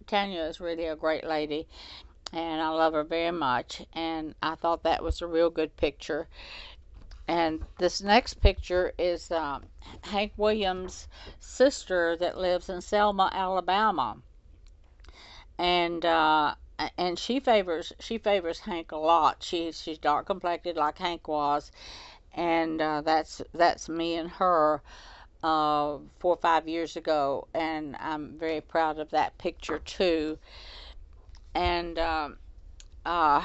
Tanya is really a great lady, and I love her very much. And I thought that was a real good picture. And this next picture is Hank Williams' sister that lives in Selma, Alabama, and she favors Hank a lot. She's dark complected like Hank was, and that's me and her 4 or 5 years ago, and I'm very proud of that picture too. And uh,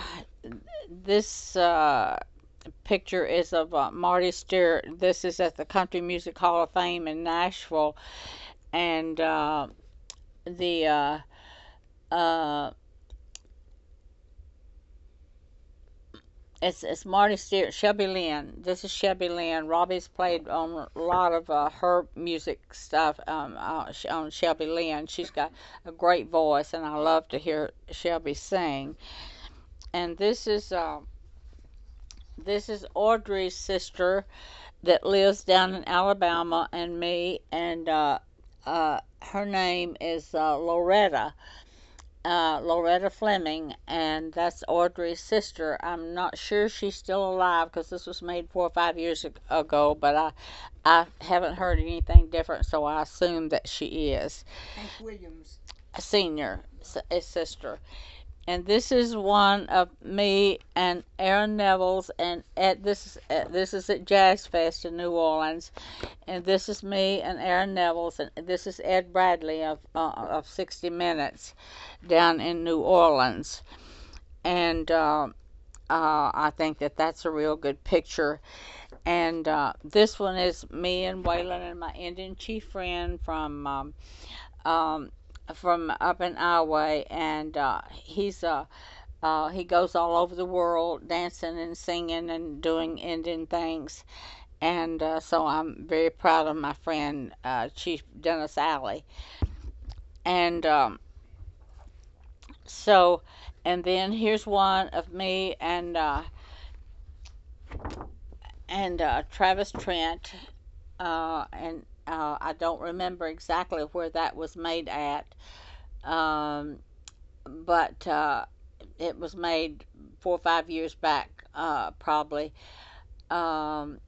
this picture is of Marty Stuart. This is at the Country Music Hall of Fame in Nashville, and the uh, it's Marty Stuart, Shelby Lynn. This is Shelby Lynn. Robbie's played on a lot of her music stuff on Shelby Lynn. She's got a great voice, and I love to hear Shelby sing. And this is Audrey's sister that lives down in Alabama, and me, and her name is Loretta Fleming, and that's Audrey's sister. I'm not sure she's still alive because this was made 4 or 5 years ago, but I haven't heard anything different, so I assume that she is. Hank Williams. A senior, a sister. And this is one of me and Aaron Neville's, and this is at Jazz Fest in New Orleans, and this is me and Aaron Neville's, and this is Ed Bradley of 60 Minutes down in New Orleans, and I think that that's a real good picture. And this one is me and Waylon and my Indian chief friend from up in Iowa, and he goes all over the world dancing and singing and doing Indian things, and so I'm very proud of my friend Chief Dennis Alley. And so, and then here's one of me and Travis Trent, and I don't remember exactly where that was made at, um, but it was made 4 or 5 years back, probably. Um,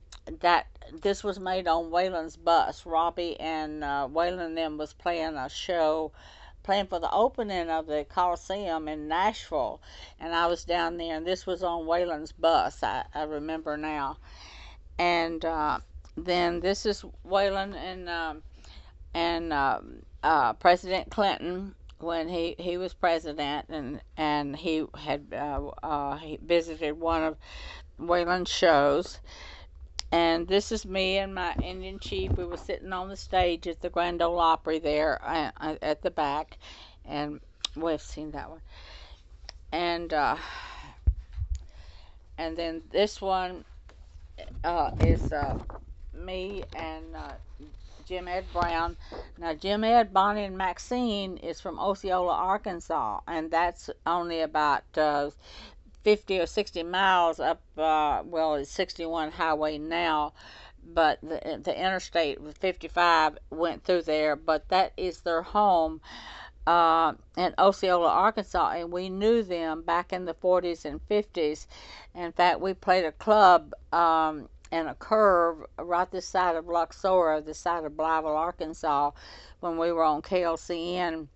that this was made on Waylon's bus. Robbie and Waylon and them was playing a show, playing for the opening of the Coliseum in Nashville, and I was down there, and this was on Waylon's bus. I remember now. And then this is Waylon and President Clinton when he was president, and he visited one of Waylon's shows. And this is me and my Indian chief. We were sitting on the stage at the Grand Ole Opry there at the back, and we've seen that one. And then this one is me and Jim Ed Brown. Now, Jim Ed, Bonnie, and Maxine is from Osceola, Arkansas, and that's only about 50 or 60 miles up, well, it's 61 highway now, but the interstate 55 went through there, but that is their home in Osceola, Arkansas, and we knew them back in the 40s and 50s. In fact, we played a club in a curve right this side of Luxora, this side of Blytheville, Arkansas, when we were on KLCN.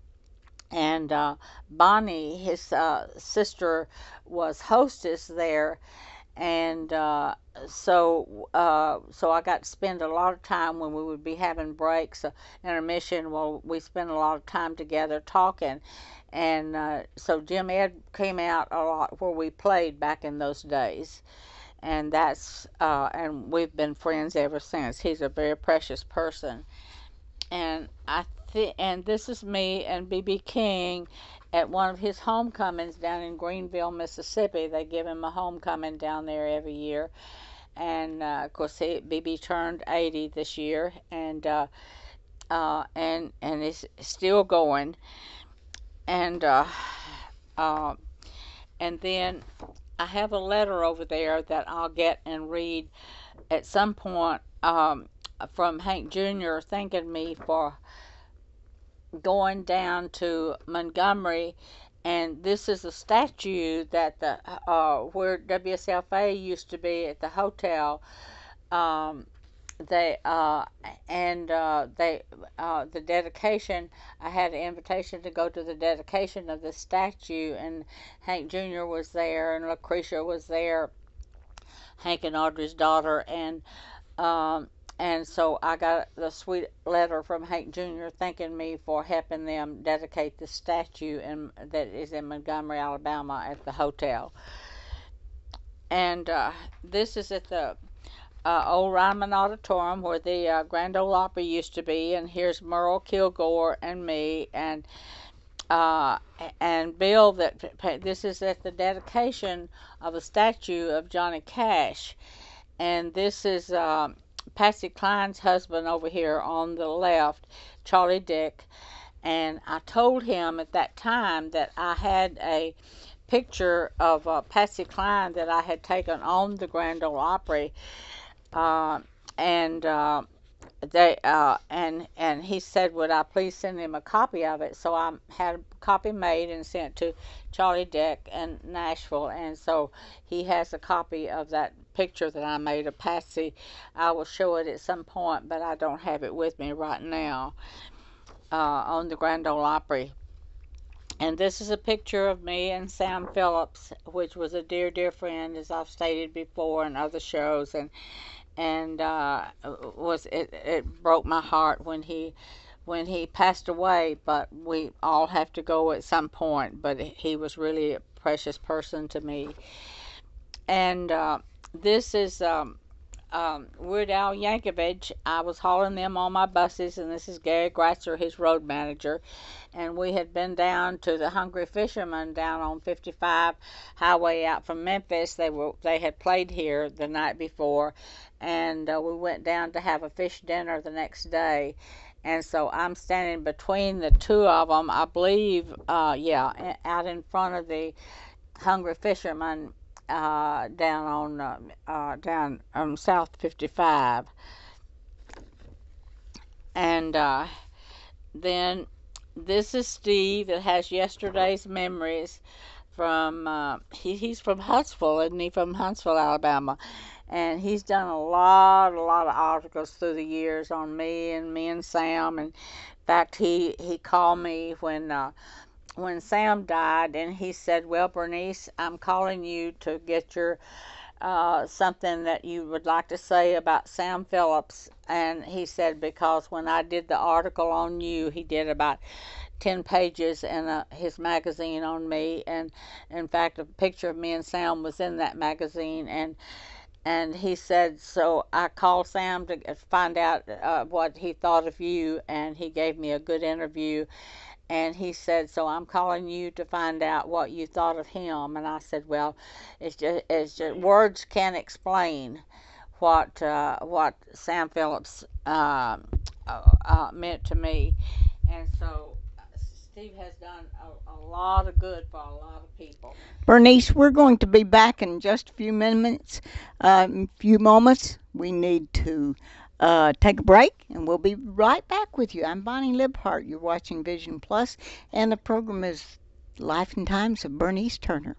And Bonnie, his sister, was hostess there, and so I got to spend a lot of time when we would be having breaks, intermission. Well, we spent a lot of time together talking, and so Jim Ed came out a lot where we played back in those days, and and we've been friends ever since. He's a very precious person, and and this is me and B.B. King at one of his homecomings down in Greenville, Mississippi. They give him a homecoming down there every year, and of course B.B. turned 80 this year, and is still going, and and then I have a letter over there that I'll get and read at some point, from Hank Jr. thanking me for going down to Montgomery, and this is a statue that the where WSLFA used to be at the hotel. Um, they and they the dedication. I had an invitation to go to the dedication of the statue, and Hank Jr. was there, and Lucretia was there, Hank and Audrey's daughter, um, and so I got the sweet letter from Hank Jr. thanking me for helping them dedicate the statue that is in Montgomery, Alabama, at the hotel. And this is at the old Ryman Auditorium where the Grand Ole Opry used to be. And here's Merle Kilgore and me uh, and Bill. This is at the dedication of a statue of Johnny Cash. And this is Patsy Cline's husband over here on the left, Charlie Dick. And I told him at that time that I had a picture of Patsy Cline that I had taken on the Grand Ole Opry, uh, and and he said, would I please send him a copy of it? So I had a copy made and sent to Charlie Dick in Nashville, and so he has a copy of that picture that I made of Patsy. I will show it at some point, but I don't have it with me right now, on the Grand Ole Opry. And this is a picture of me and Sam Phillips, which was a dear, dear friend, as I've stated before in other shows, and was it broke my heart when he passed away. But we all have to go at some point. But he was really a precious person to me. And this is Weird Al Yankovic. I was hauling them on my buses, and this is Gary Gratzer, his road manager. And we had been down to the Hungry Fisherman down on 55 Highway out from Memphis. They had played here the night before, and we went down to have a fish dinner the next day. And so I'm standing between the two of them, I believe, out in front of the Hungry Fisherman, down on South 55. And then this is Steve that has yesterday's memories from he's from Huntsville, isn't he? From Huntsville, Alabama. And he's done a lot of articles through the years on me and Sam. And in fact, he called me when Sam died, and he said, well, Bernice, I'm calling you to get your something that you would like to say about Sam Phillips. And he said, because when I did the article on you, he did about 10 pages in his magazine on me, and in fact a picture of me and Sam was in that magazine. And he said, so I called Sam to find out what he thought of you, and he gave me a good interview. And he said, so I'm calling you to find out what you thought of him. And I said, well, it's just words can't explain what Sam Phillips meant to me. And so Steve has done a lot of good for a lot of people. Bernice, we're going to be back in just a few minutes, few moments. We need to take a break, and we'll be right back with you. I'm Bonnie Libhart. You're watching Vision Plus, and the program is Life and Times of Bernice Turner.